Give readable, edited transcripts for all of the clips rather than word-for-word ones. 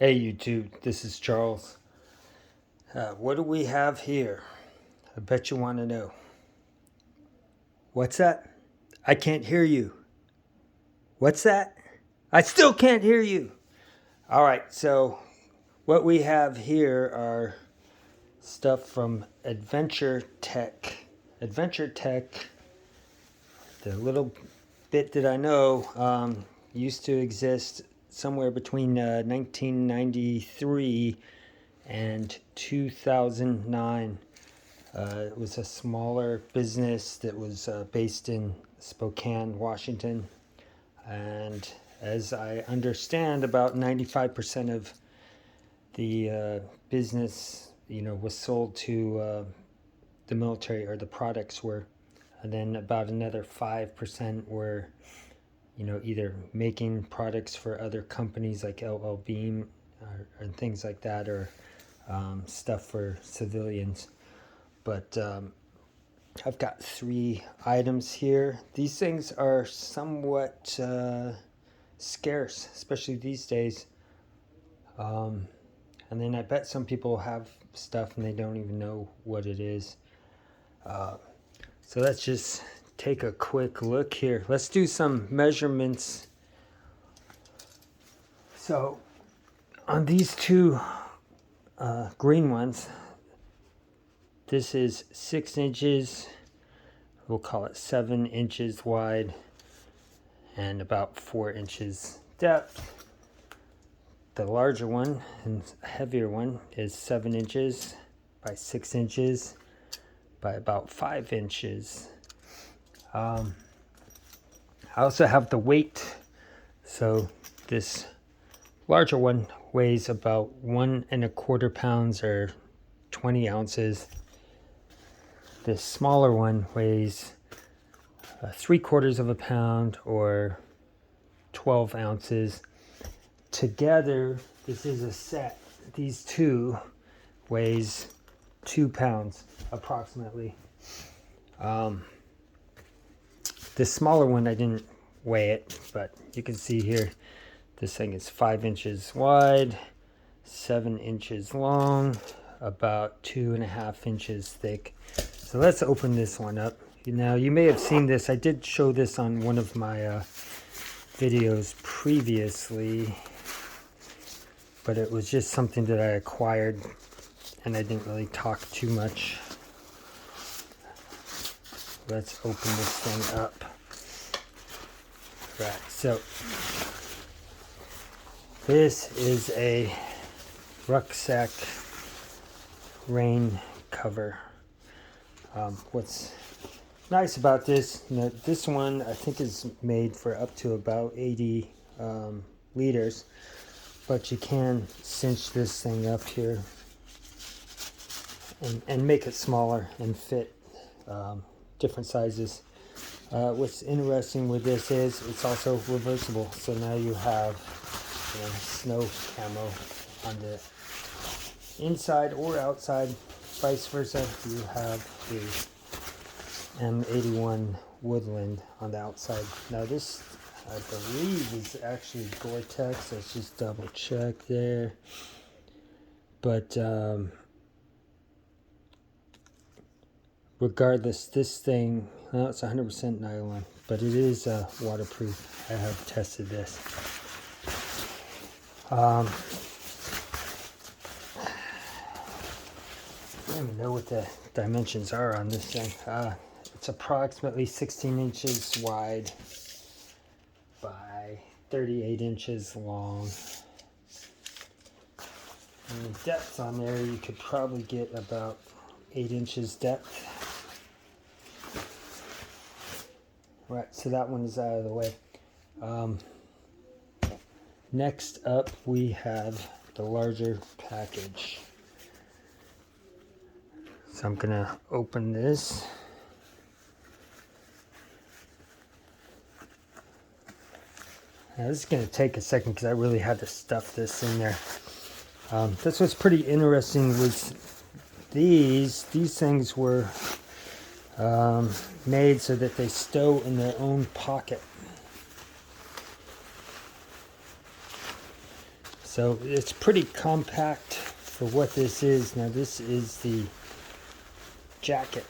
Hey YouTube, this is Charles. What do we have here? I bet you want to know. What's that? I can't hear you. What's that? I still can't hear you. All right, so what we have here are stuff from Adventure Tech. Adventure Tech, the little bit that I know, used to exist somewhere between 1993 and 2009. It was a smaller business that was based in Spokane, Washington. And as I understand, about 95% of the business, was sold to the military, or the products were. And then about another 5% were, either making products for other companies like LL Beam and things like that, or stuff for civilians. But I've got 3 items here. These things are somewhat scarce, especially these days. And then I bet some people have stuff and they don't even know what it is. So let's just take a quick look here. Let's do some measurements. So on these 2 green ones, this is 6 inches, we'll call it 7 inches wide, and about 4 inches depth. The larger one and heavier one is 7 inches by 6 inches by about 5 inches. I also have the weight. So this larger one weighs about 1 1/4 pounds, or 20 ounces. This smaller one weighs 3/4 pound, or 12 ounces. Together, this is a set. These 2 weighs 2 pounds approximately. This smaller one, I didn't weigh it, but you can see here, this thing is 5 inches wide, 7 inches long, about 2.5 inches thick. So let's open this one up. Now, you may have seen this. I did show this on one of my videos previously, but it was just something that I acquired and I didn't really talk too much. Let's open this thing up. Right, so this is a rucksack rain cover. What's nice about this, this one I think is made for up to about 80 liters, but you can cinch this thing up here and make it smaller and fit different sizes. What's interesting with this is it's also reversible, so now you have snow camo on the inside or outside, vice versa. You have the m81 Woodland on the outside. Now this, I believe, is actually Gore-Tex. Let's just double check there. But regardless, this thing, well, it's 100% nylon, but it is waterproof. I have tested this. I don't even know what the dimensions are on this thing. It's approximately 16 inches wide by 38 inches long. And the depth on there, you could probably get about 8 inches depth. Right, so that one is out of the way. Next up, we have the larger package. So I'm gonna open this. Now this is gonna take a second because I really had to stuff this in there. That's what's pretty interesting with these things were made so that they stow in their own pocket. So it's pretty compact for what this is. Now this is the jacket.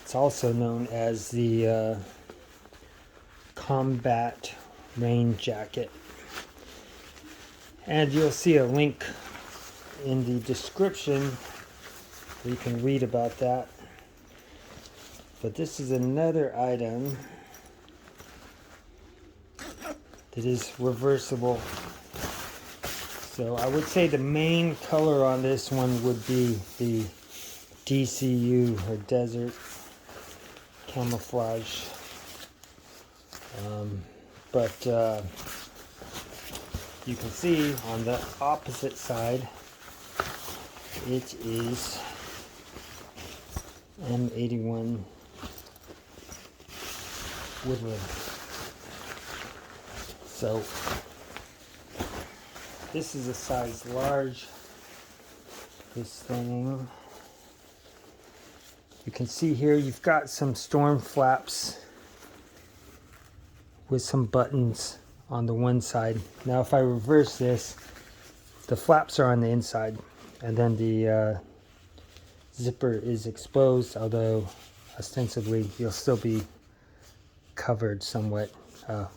It's also known as the combat rain jacket. And you'll see a link in the description where you can read about that. But this is another item that is reversible. So I would say the main color on this one would be the DCU, or desert camouflage. But you can see on the opposite side, it is m81 Woodland. So this is a size large. This thing, you can see here you've got some storm flaps with some buttons on the one side. Now if I reverse this, the flaps are on the inside, and then the zipper is exposed, although ostensibly you'll still be covered somewhat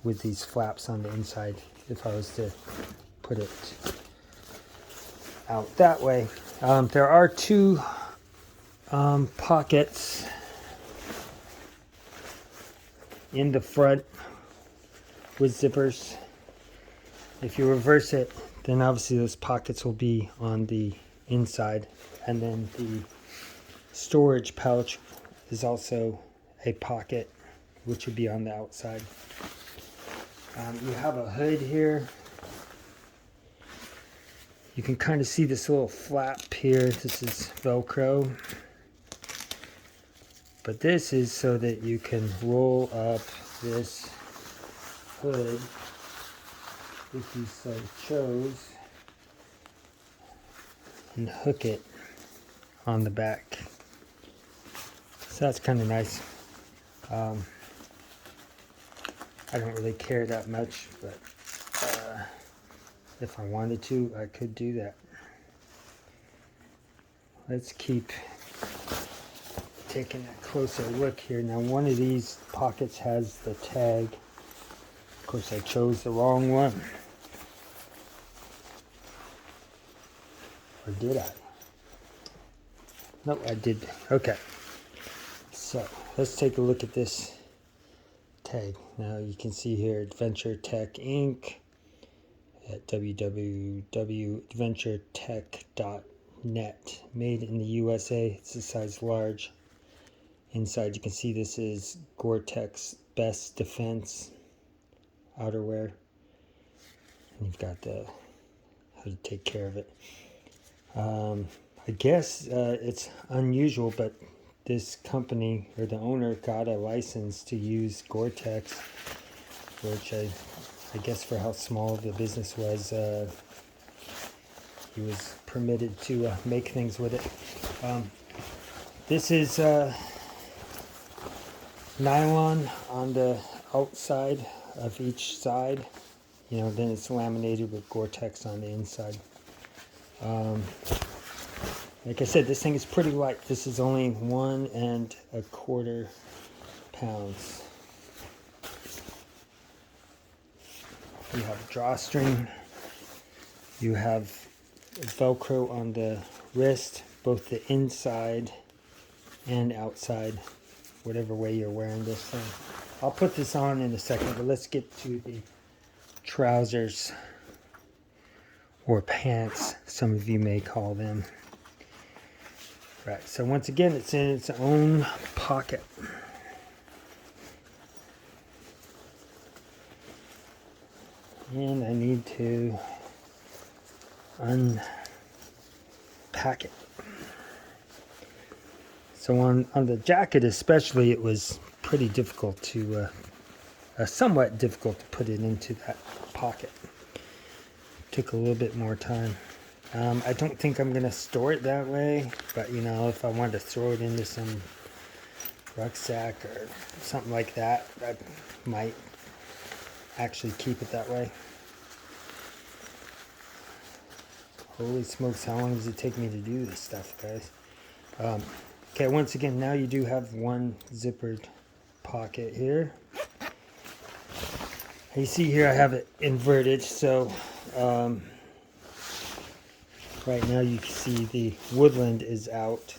with these flaps on the inside if I was to put it out that way. There are two pockets in the front with zippers. If you reverse it, then obviously those pockets will be on the inside, and then the storage pouch is also a pocket which would be on the outside. You have a hood here. You can kind of see this little flap here. This is Velcro, but this is so that you can roll up this hood if you so chose and hook it on the back. So that's kind of nice. I don't really care that much, but if I wanted to, I could do that. Let's keep taking a closer look here. Now one of these pockets has the tag. Of course I chose the wrong one. Or did I? No, I did. Okay. So let's take a look at this tag. Now you can see here Adventure Tech Inc. at www.adventuretech.net. Made in the USA. It's a size large. Inside you can see this is Gore-Tex Best Defense outerwear. And you've got the how to take care of it. I guess it's unusual, but this company, or the owner, got a license to use Gore-Tex, which I guess for how small the business was, he was permitted to make things with it. This is nylon on the outside of each side. You know, then it's laminated with Gore-Tex on the inside. Like I said, this thing is pretty light. This is only 1 1/4 pounds. You have a drawstring. You have Velcro on the wrist, both the inside and outside, whatever way you're wearing this thing. I'll put this on in a second, but let's get to the trousers, or pants, some of you may call them. Right, so once again, it's in its own pocket. And I need to unpack it. So on the jacket especially, it was pretty difficult to, somewhat difficult to put it into that pocket. Took a little bit more time. I don't think I'm going to store it that way, but you know, if I wanted to throw it into some rucksack or something like that, I might actually keep it that way. Holy smokes, how long does it take me to do this stuff, guys? Okay, once again, now you do have one zippered pocket here. You see here I have it inverted, so right now you can see the Woodland is out.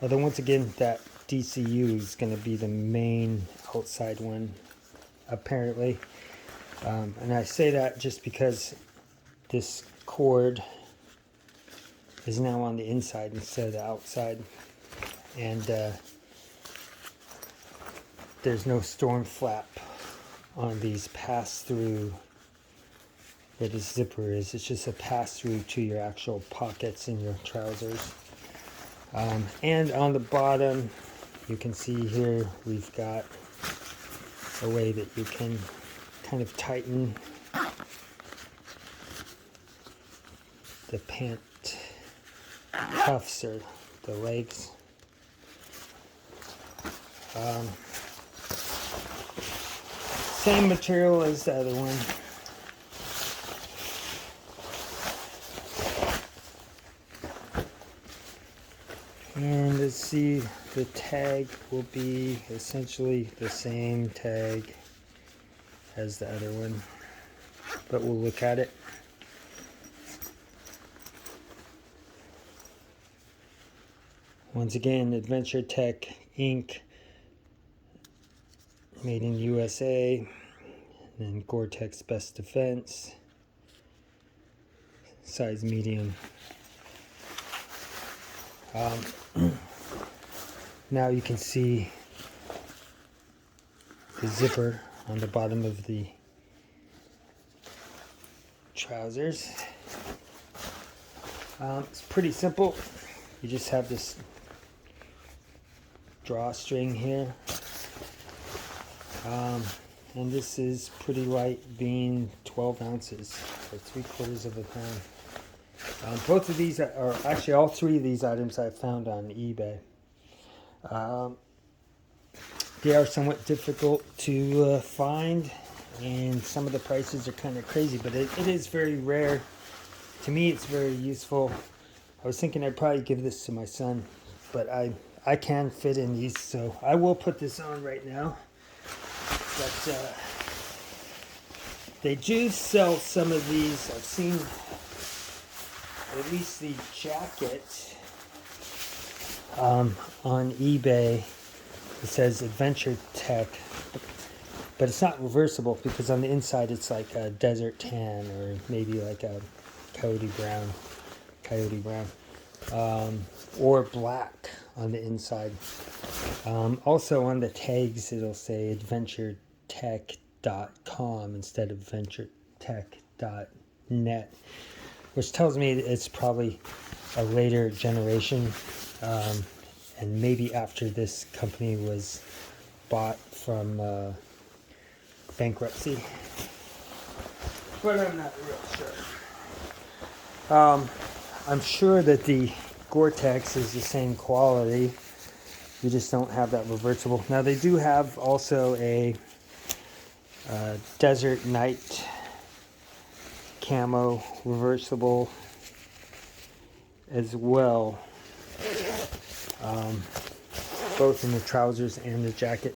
Although once again, that DCU is going to be the main outside one, apparently. And I say that just because this cord is now on the inside instead of the outside. And there's no storm flap on these pass-through where the zipper is. It's just a pass-through to your actual pockets in your trousers. And on the bottom, you can see here we've got a way that you can kind of tighten the pant cuffs or the legs. Same material as the other one. And let's see, the tag will be essentially the same tag as the other one, but we'll look at it. Once again, Adventure Tech Inc., made in USA, and then Gore-Tex Best Defense, size medium. Now you can see the zipper on the bottom of the trousers. It's pretty simple. You just have this drawstring here. And this is pretty light, being 12 ounces, or 3/4 of a pound. Both of these are actually all three of these items I found on eBay. They are somewhat difficult to find, and some of the prices are kind of crazy, but it is very rare. To me, it's very useful. I was thinking I'd probably give this to my son, but I can fit in these, so I will put this on right now. But they do sell some of these. I've seen at least the jacket on eBay. It says Adventure Tech, but it's not reversible because on the inside it's like a desert tan or maybe like a coyote brown, or black on the inside. Also on the tags it'll say adventuretech.com instead of adventuretech.net, which tells me it's probably a later generation, and maybe after this company was bought from bankruptcy, but I'm not real sure. I'm sure that the Gore-Tex is the same quality. You just don't have that reversible. Now they do have also a desert night camo reversible as well, both in the trousers and the jacket.